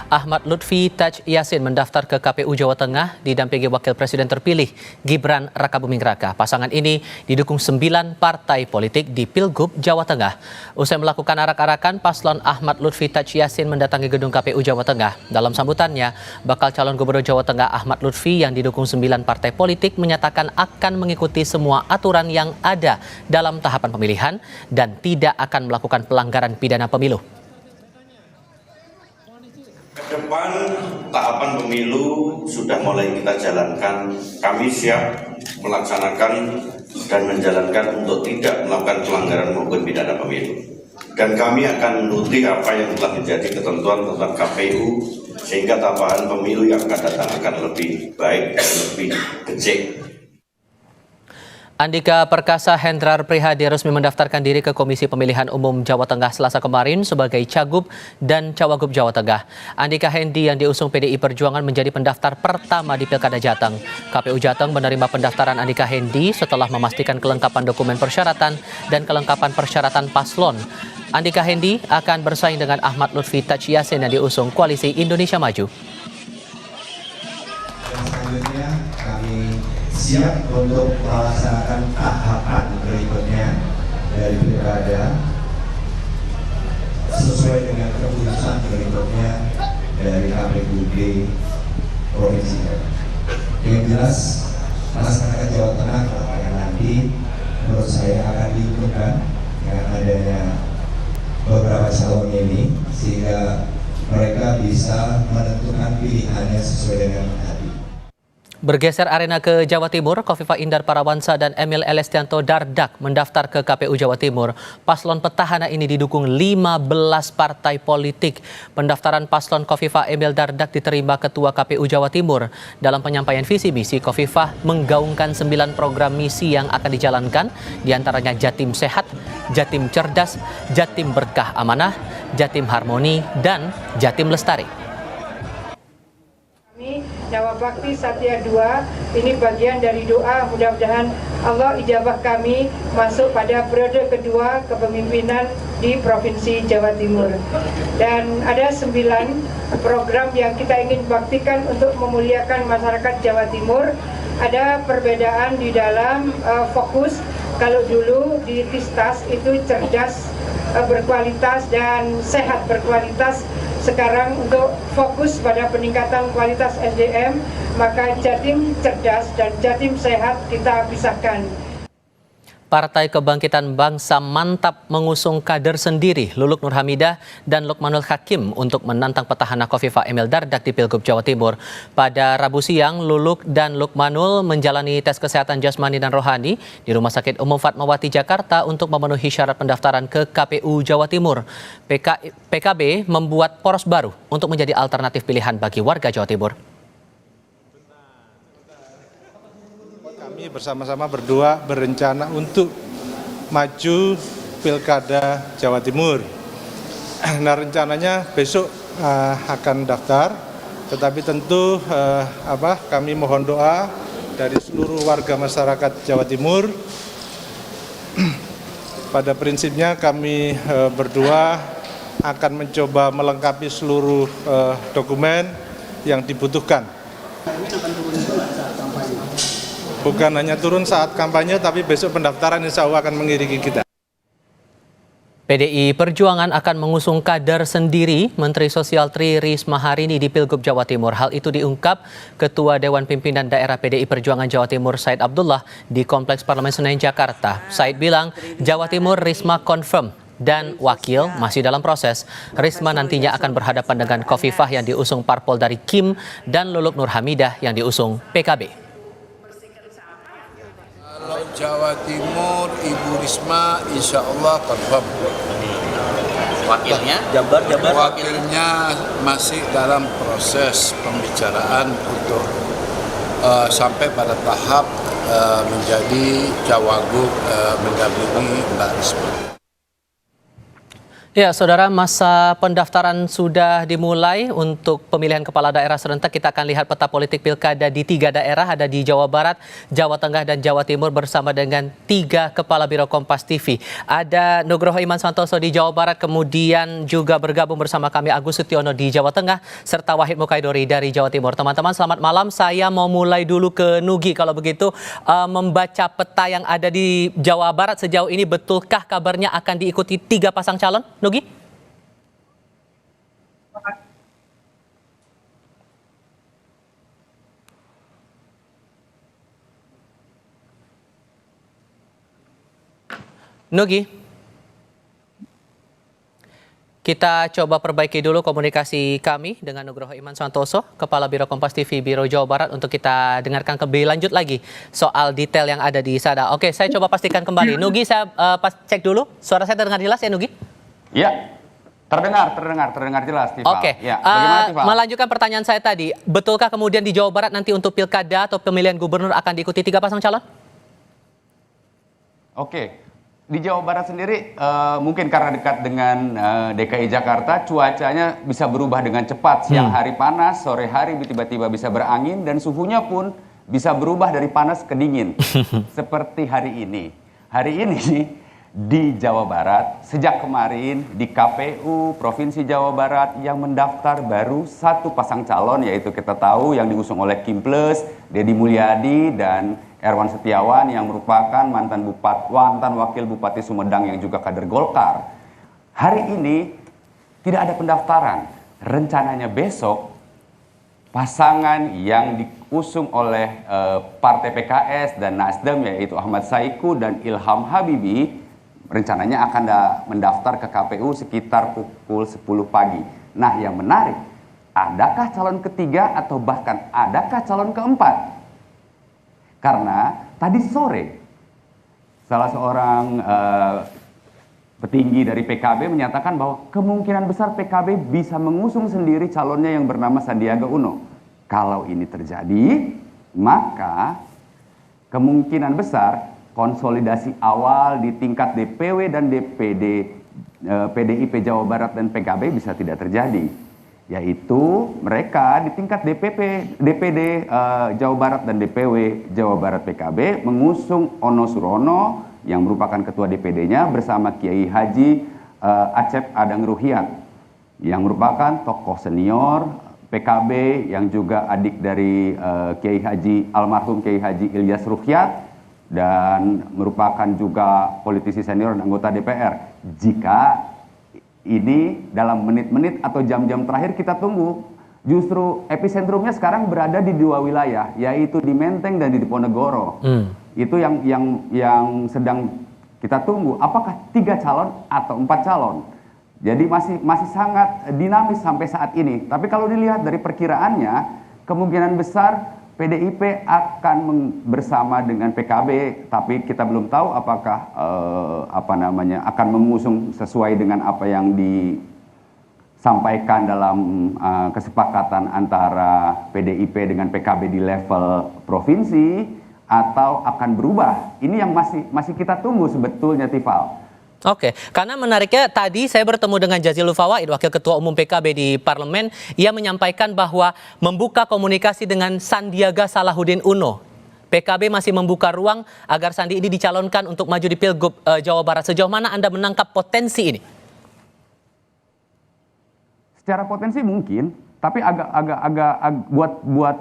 Ahmad Lutfi Taj Yassin mendaftar ke KPU Jawa Tengah didampingi Wakil Presiden terpilih Gibran Rakabuming Raka. Pasangan ini didukung 9 partai politik di Pilgub Jawa Tengah. Usai melakukan arak-arakan, paslon Ahmad Lutfi Taj Yassin mendatangi gedung KPU Jawa Tengah. Dalam sambutannya, bakal calon Gubernur Jawa Tengah Ahmad Lutfi yang didukung 9 partai politik menyatakan akan mengikuti semua aturan yang ada dalam tahapan pemilihan dan tidak akan melakukan pelanggaran pidana pemilu. Depan tahapan pemilu sudah mulai kita jalankan. Kami siap melaksanakan dan menjalankan untuk tidak melakukan pelanggaran maupun pidana pemilu. Dan kami akan menuruti apa yang telah menjadi ketentuan tentang KPU sehingga tahapan pemilu yang akan datang akan lebih baik dan lebih becek. Andika Perkasa Hendrar Prihadi resmi mendaftarkan diri ke Komisi Pemilihan Umum Jawa Tengah Selasa kemarin sebagai Cagup dan Cawagup Jawa Tengah. Andika Hendi yang diusung PDI Perjuangan menjadi pendaftar pertama di Pilkada Jateng. KPU Jateng menerima pendaftaran Andika Hendi setelah memastikan kelengkapan dokumen persyaratan dan kelengkapan persyaratan paslon. Andika Hendi akan bersaing dengan Ahmad Lutfi Taj Yassin yang diusung Koalisi Indonesia Maju. Selanjutnya kami siap untuk melaksanakan tahapan berikutnya dari pilkada sesuai dengan keputusan berikutnya dari KPUD provinsi. Yang jelas masyarakat Jawa Tengah yang nanti menurut saya akan diuntungkan dengan adanya beberapa calon ini sehingga mereka bisa menentukan pilihannya sesuai dengan hati. Bergeser arena ke Jawa Timur, Khofifah Indar Parawansa dan Emil Elestianto Dardak mendaftar ke KPU Jawa Timur. Paslon petahana ini didukung 15 partai politik. Pendaftaran paslon Khofifah Emil Dardak diterima Ketua KPU Jawa Timur. Dalam penyampaian visi misi, Khofifah menggaungkan 9 program misi yang akan dijalankan, diantaranya Jatim Sehat, Jatim Cerdas, Jatim Berkah Amanah, Jatim Harmoni, dan Jatim Lestari. Nyawa Bakti Satya 2 ini bagian dari doa, mudah-mudahan Allah ijabah kami masuk pada periode kedua kepemimpinan di Provinsi Jawa Timur. Dan ada 9 program yang kita ingin baktikan untuk memuliakan masyarakat Jawa Timur. Ada perbedaan di dalam fokus. Kalau dulu di Tistas itu cerdas, berkualitas dan sehat berkualitas. Sekarang untuk fokus pada peningkatan kualitas SDM, maka Jatim Cerdas dan Jatim Sehat kita pisahkan. Partai Kebangkitan Bangsa mantap mengusung kader sendiri Luluk Nur Hamidah dan Lukmanul Hakim untuk menantang petahana Khofifah Emil Dardak di Pilgub Jawa Timur. Pada Rabu siang, Luluk dan Lukmanul menjalani tes kesehatan jasmani dan rohani di Rumah Sakit Umum Fatmawati Jakarta untuk memenuhi syarat pendaftaran ke KPU Jawa Timur. PKB membuat poros baru untuk menjadi alternatif pilihan bagi warga Jawa Timur. Kami bersama-sama berdua berencana untuk maju Pilkada Jawa Timur. Nah, rencananya besok akan daftar, tetapi tentu kami mohon doa dari seluruh warga masyarakat Jawa Timur. Pada prinsipnya kami berdua akan mencoba melengkapi seluruh dokumen yang dibutuhkan. Bukan hanya turun saat kampanye, tapi besok pendaftaran insya Allah akan mengiringi kita. PDI Perjuangan akan mengusung kader sendiri Menteri Sosial Tri Risma hari ini di Pilgub Jawa Timur. Hal itu diungkap Ketua Dewan Pimpinan Daerah PDI Perjuangan Jawa Timur Said Abdullah di Kompleks Parlemen Senayan Jakarta. Said bilang Jawa Timur Risma confirm dan wakil masih dalam proses. Risma nantinya akan berhadapan dengan Khofifah yang diusung parpol dari Kim dan Luluk Nur Hamidah yang diusung PKB. Kalau Jawa Timur, Ibu Risma insya Allah confirm. Wakilnya? Wakilnya masih dalam proses pembicaraan untuk sampai pada tahap menjadi Cawagup mendampingi Mbak Risma. Ya, saudara, masa pendaftaran sudah dimulai untuk pemilihan kepala daerah serentak. Kita akan lihat peta politik pilkada di 3 daerah, ada di Jawa Barat, Jawa Tengah, dan Jawa Timur bersama dengan 3 kepala biro Kompas TV. Ada Nugroho Iman Santoso di Jawa Barat, kemudian juga bergabung bersama kami Agus Sutiono di Jawa Tengah, serta Wahid Mukaidori dari Jawa Timur. Teman-teman, selamat malam. Saya mau mulai dulu ke Nugi. Kalau begitu, membaca peta yang ada di Jawa Barat sejauh ini, betulkah kabarnya akan diikuti 3 pasang calon? Nugi? Nugi? Kita coba perbaiki dulu komunikasi kami dengan Nugroho Iman Santoso, Kepala Biro Kompas TV Biro Jawa Barat, untuk kita dengarkan lebih lanjut lagi soal detail yang ada di sana. Oke, saya coba pastikan kembali. Nugi, saya cek dulu. Suara saya terdengar jelas ya, Nugi? Ya, terdengar jelas, Tifal. Oke, Ya, bagaimana, Tifal? melanjutkan pertanyaan saya tadi, betulkah kemudian di Jawa Barat nanti untuk pilkada atau pemilihan gubernur akan diikuti 3 pasang calon? Oke, di Jawa Barat sendiri mungkin karena dekat dengan DKI Jakarta, cuacanya bisa berubah dengan cepat. Siang hari panas, sore hari tiba-tiba bisa berangin, dan suhunya pun bisa berubah dari panas ke dingin. Seperti hari ini. Hari ini di Jawa Barat, sejak kemarin di KPU Provinsi Jawa Barat yang mendaftar baru 1 pasang calon, yaitu kita tahu yang diusung oleh Kim Plus, Deddy Mulyadi, dan Erwan Setiawan yang merupakan mantan wakil Bupati Sumedang yang juga kader Golkar. Hari ini tidak ada pendaftaran. Rencananya besok pasangan yang diusung oleh Partai PKS dan Nasdem, yaitu Ahmad Saiku dan Ilham Habibie, rencananya akan mendaftar ke KPU sekitar pukul 10 pagi. Nah, yang menarik, adakah calon ketiga atau bahkan adakah calon keempat? Karena tadi sore salah seorang petinggi dari PKB menyatakan bahwa kemungkinan besar PKB bisa mengusung sendiri calonnya yang bernama Sandiaga Uno. Kalau ini terjadi, maka kemungkinan besar konsolidasi awal di tingkat DPW dan DPD PDIP Jawa Barat dan PKB bisa tidak terjadi, yaitu mereka di tingkat DPD Jawa Barat dan DPW Jawa Barat PKB mengusung Ono Surono yang merupakan ketua DPD-nya bersama Kiai Haji Acep Adang Ruhyat yang merupakan tokoh senior PKB yang juga adik dari Kiai Haji almarhum Kiai Haji Ilyas Ruhyat dan merupakan juga politisi senior dan anggota DPR. Jika ini dalam menit-menit atau jam-jam terakhir kita tunggu, justru episentrumnya sekarang berada di 2 wilayah, yaitu di Menteng dan di Diponegoro. Itu yang sedang kita tunggu, apakah 3 calon atau 4 calon. Jadi masih sangat dinamis sampai saat ini. Tapi kalau dilihat dari perkiraannya, kemungkinan besar PDIP akan bersama dengan PKB, tapi kita belum tahu apakah akan mengusung sesuai dengan apa yang disampaikan dalam kesepakatan antara PDIP dengan PKB di level provinsi, atau akan berubah. Ini yang masih kita tunggu sebetulnya, Tifal. Oke, karena menariknya tadi saya bertemu dengan Jazilul Fawait, Wakil Ketua Umum PKB di Parlemen. Ia menyampaikan bahwa membuka komunikasi dengan Sandiaga Salahuddin Uno. PKB masih membuka ruang agar Sandi ini dicalonkan untuk maju di Pilgub Jawa Barat. Sejauh mana Anda menangkap potensi ini? Secara potensi mungkin, tapi buat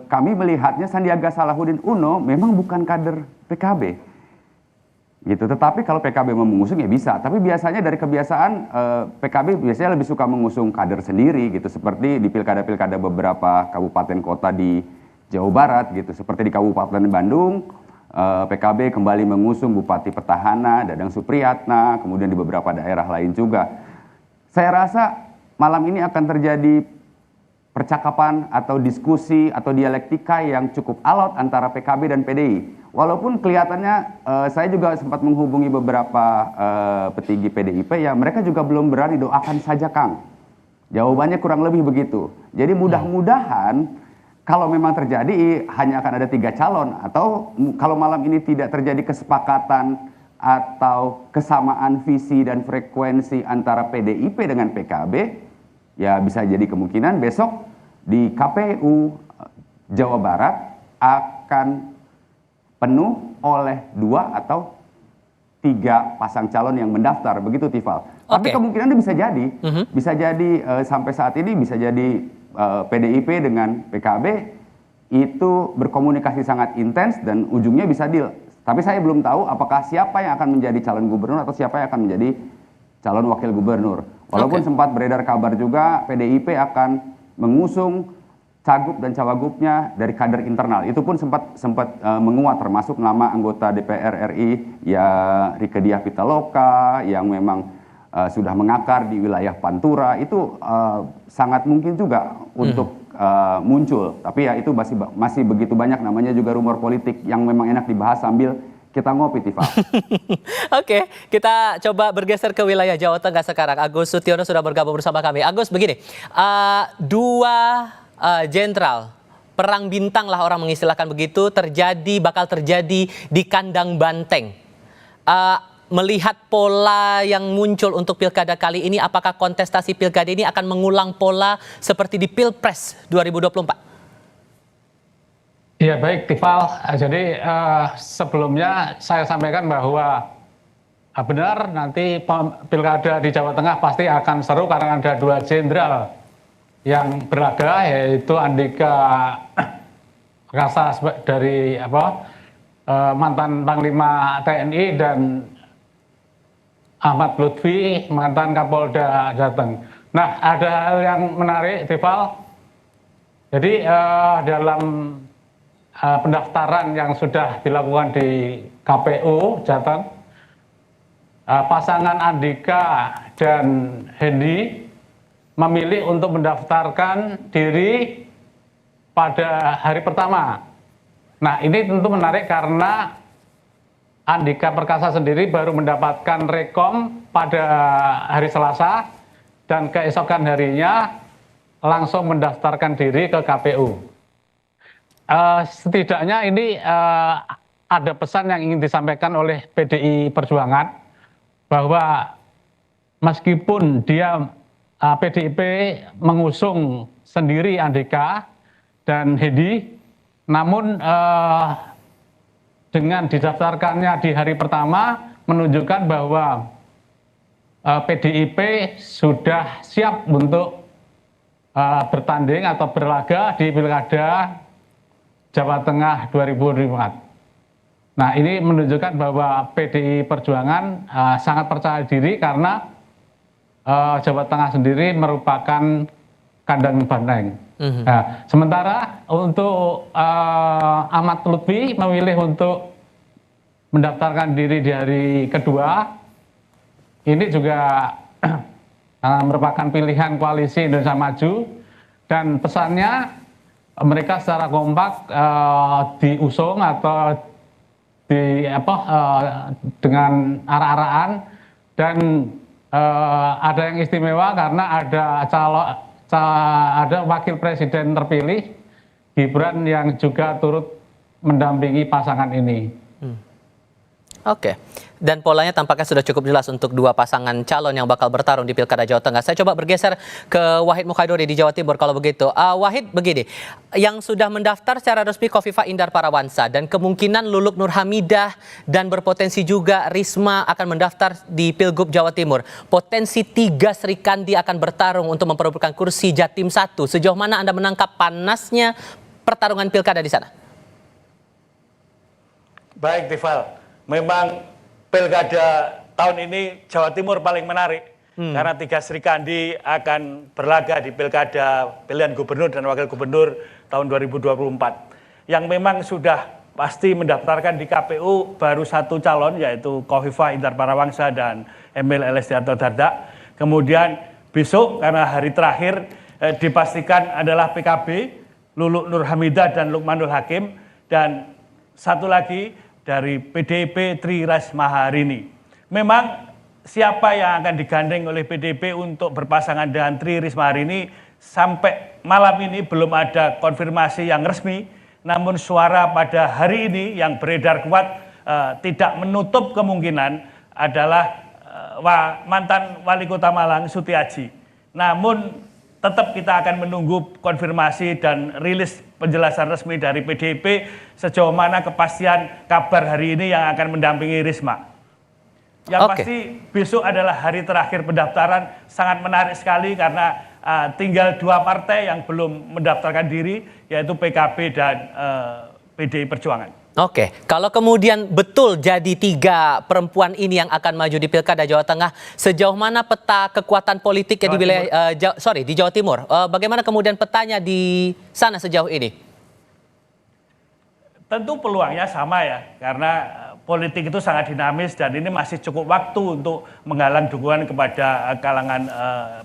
kami melihatnya Sandiaga Salahuddin Uno memang bukan kader PKB. Gitu. Tetapi kalau PKB mau mengusung ya bisa. Tapi biasanya dari kebiasaan PKB biasanya lebih suka mengusung kader sendiri gitu. Seperti di pilkada-pilkada beberapa kabupaten kota di Jawa Barat gitu. Seperti di Kabupaten Bandung, PKB kembali mengusung Bupati Petahana, Dadang Supriyatna, kemudian di beberapa daerah lain juga. Saya rasa malam ini akan terjadi percakapan atau diskusi atau dialektika yang cukup alot antara PKB dan PDI. Walaupun kelihatannya saya juga sempat menghubungi beberapa petinggi PDIP, ya mereka juga belum berani, doakan saja Kang. Jawabannya kurang lebih begitu. Jadi mudah-mudahan kalau memang terjadi hanya akan ada 3 calon, atau kalau malam ini tidak terjadi kesepakatan atau kesamaan visi dan frekuensi antara PDIP dengan PKB, ya bisa jadi kemungkinan besok di KPU Jawa Barat akan penuh oleh 2 atau 3 pasang calon yang mendaftar, begitu Tifal. Tapi kemungkinan bisa jadi, sampai saat ini bisa jadi PDIP dengan PKB itu berkomunikasi sangat intens dan ujungnya bisa deal. Tapi saya belum tahu apakah siapa yang akan menjadi calon gubernur atau siapa yang akan menjadi calon wakil gubernur. Walaupun sempat beredar kabar juga PDIP akan mengusung cagup dan cawagupnya dari kader internal. Itu pun sempat menguat, termasuk nama anggota DPR RI ya Rieke Diah Pitaloka yang memang sudah mengakar di wilayah Pantura. Itu sangat mungkin juga untuk muncul. Tapi ya itu masih begitu banyak, namanya juga rumor politik yang memang enak dibahas sambil kita ngopi, Tifa. Oke, kita coba bergeser ke wilayah Jawa Tengah sekarang. Agus Sutiono sudah bergabung bersama kami. Agus, begini, 2 jenderal perang bintang lah orang mengistilahkan begitu bakal terjadi di kandang banteng. Melihat pola yang muncul untuk pilkada kali ini, apakah kontestasi pilkada ini akan mengulang pola seperti di Pilpres 2024? Ya baik, Tifal. Jadi sebelumnya saya sampaikan bahwa benar nanti pilkada di Jawa Tengah pasti akan seru karena ada 2 jenderal yang berlaga, yaitu Andika Perkasa dari mantan Panglima TNI dan Ahmad Lutfi, mantan Kapolda Jateng. Nah, ada hal yang menarik, Tifal. Jadi dalam pendaftaran yang sudah dilakukan di KPU Jateng, pasangan Andika dan Hendy memilih untuk mendaftarkan diri pada hari pertama. Nah, ini tentu menarik karena Andika Perkasa sendiri baru mendapatkan rekom pada hari Selasa dan keesokan harinya langsung mendaftarkan diri ke KPU. Setidaknya ini ada pesan yang ingin disampaikan oleh PDI Perjuangan bahwa meskipun dia PDIP mengusung sendiri Andika dan Hendy, namun dengan didaftarkannya di hari pertama menunjukkan bahwa PDIP sudah siap untuk bertanding atau berlaga di Pilkada Jawa Tengah 2024. Nah, ini menunjukkan bahwa PDI Perjuangan sangat percaya diri karena Jawa Tengah sendiri merupakan kandang banteng. Nah, sementara untuk Ahmad Lutfi memilih untuk mendaftarkan diri di hari kedua, ini juga merupakan pilihan koalisi Indonesia Maju, dan pesannya mereka secara kompak diusung atau dengan arah-arahan, dan ada yang istimewa karena ada wakil presiden terpilih Gibran yang juga turut mendampingi pasangan ini. Oke. Dan polanya tampaknya sudah cukup jelas untuk 2 pasangan calon yang bakal bertarung di Pilkada Jawa Tengah. Saya coba bergeser ke Wahid Mukhaidori di Jawa Timur kalau begitu. Wahid, begini, yang sudah mendaftar secara resmi Khofifah Indar Parawansa dan kemungkinan Luluk Nur Hamidah dan berpotensi juga Risma akan mendaftar di Pilgub Jawa Timur. Potensi 3 Serikandi akan bertarung untuk memperebutkan kursi Jatim 1. Sejauh mana Anda menangkap panasnya pertarungan pilkada di sana? Baik, Tifal. Memang pilkada tahun ini Jawa Timur paling menarik karena 3 Serikandi akan berlaga di pilkada pilihan gubernur dan wakil gubernur tahun 2024. Yang memang sudah pasti mendaftarkan di KPU baru 1 calon, yaitu Khofifah Indar Parawansa dan Emil Elestianto Dardak. Kemudian besok karena hari terakhir dipastikan adalah PKB, Luluk Nur Hamidah dan Lukmanul Hakim, dan satu lagi dari PDIP Tri Risma hari ini. Memang siapa yang akan digandeng oleh PDIP untuk berpasangan dengan Tri Risma hari ini sampai malam ini belum ada konfirmasi yang resmi. Namun suara pada hari ini yang beredar kuat tidak menutup kemungkinan adalah mantan Wali Kota Malang Sutiaji. Namun tetap kita akan menunggu konfirmasi dan rilis penjelasan resmi dari PDIP sejauh mana kepastian kabar hari ini yang akan mendampingi Risma. Yang pasti besok adalah hari terakhir pendaftaran, sangat menarik sekali karena tinggal 2 partai yang belum mendaftarkan diri, yaitu PKB dan PDI Perjuangan. Oke, kalau kemudian betul jadi 3 perempuan ini yang akan maju di Pilkada Jawa Tengah, sejauh mana peta kekuatan politik di wilayah di Jawa Timur? Bagaimana kemudian petanya di sana sejauh ini? Tentu peluangnya sama ya, karena politik itu sangat dinamis dan ini masih cukup waktu untuk menggalang dukungan kepada kalangan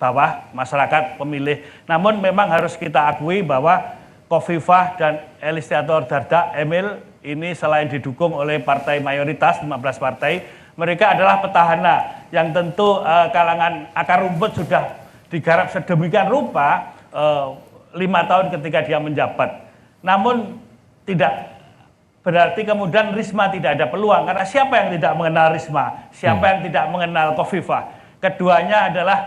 bawah masyarakat pemilih. Namun memang harus kita akui bahwa Khofifah dan Elistiator Dardak Emil ini selain didukung oleh partai mayoritas 15 partai, mereka adalah petahana yang tentu kalangan akar rumput sudah digarap sedemikian rupa 5 tahun ketika dia menjabat. Namun tidak berarti kemudian Risma tidak ada peluang, karena siapa yang tidak mengenal Risma, siapa yang tidak mengenal Khofifah. Keduanya adalah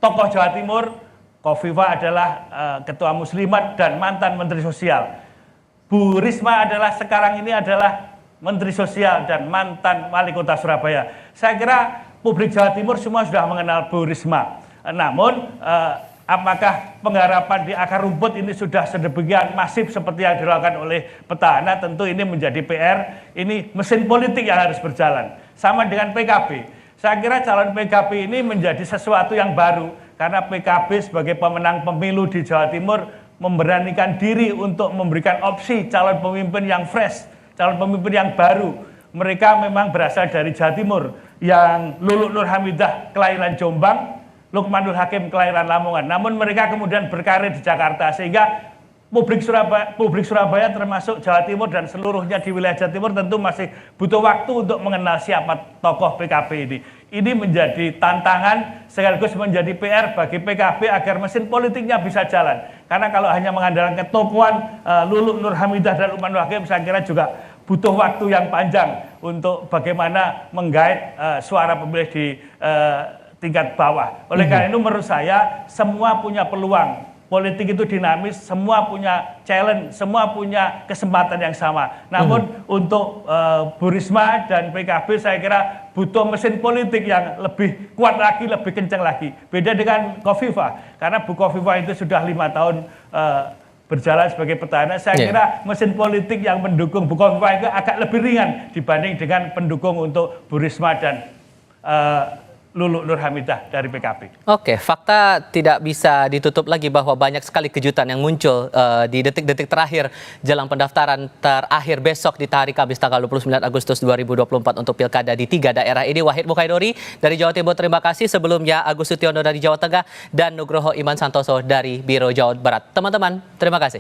tokoh Jawa Timur. Khofifah adalah ketua Muslimat dan mantan Menteri Sosial. Bu Risma sekarang ini adalah Menteri Sosial dan mantan Wali Kota Surabaya. Saya kira publik Jawa Timur semua sudah mengenal Bu Risma. Namun apakah penggarapan di akar rumput ini sudah sedemikian masif seperti yang dilakukan oleh petahana? Tentu ini menjadi PR. Ini mesin politik yang harus berjalan. Sama dengan PKB. Saya kira calon PKB ini menjadi sesuatu yang baru karena PKB sebagai pemenang pemilu di Jawa Timur memberanikan diri untuk memberikan opsi calon pemimpin yang fresh, calon pemimpin yang baru. Mereka memang berasal dari Jawa Timur, yang Lulu Nur Hamidah kelahiran Jombang, Lukmanul Hakim kelahiran Lamongan. Namun mereka kemudian berkarir di Jakarta, sehingga publik Surabaya termasuk Jawa Timur dan seluruhnya di wilayah Jawa Timur tentu masih butuh waktu untuk mengenal siapa tokoh PKB ini. Ini menjadi tantangan sekaligus menjadi PR bagi PKB agar mesin politiknya bisa jalan. Karena kalau hanya mengandalkan ketokohan Lulu Nur Hamidah dan Lukmanul Hakim, saya kira juga butuh waktu yang panjang untuk bagaimana menggait suara pemilih di tingkat bawah. Oleh karena itu menurut saya semua punya peluang. Politik itu dinamis, semua punya challenge, semua punya kesempatan yang sama. Namun untuk Bu Risma dan PKB saya kira butuh mesin politik yang lebih kuat lagi, lebih kencang lagi. Beda dengan Khofifah, karena Bu Khofifah itu sudah 5 tahun berjalan sebagai petahana. Saya kira mesin politik yang mendukung Bu Khofifah itu agak lebih ringan dibanding dengan pendukung untuk Bu Risma dan Lulu Nur Hamidah dari PKB. Oke, fakta tidak bisa ditutup lagi bahwa banyak sekali kejutan yang muncul di detik-detik terakhir jelang pendaftaran terakhir besok di hari Kamis tanggal 29 Agustus 2024 untuk pilkada di 3 daerah ini. Wahid Mukhairori dari Jawa Timur, terima kasih. Sebelumnya Agus Sutiono dari Jawa Tengah dan Nugroho Iman Santoso dari Biro Jawa Barat. Teman-teman, terima kasih.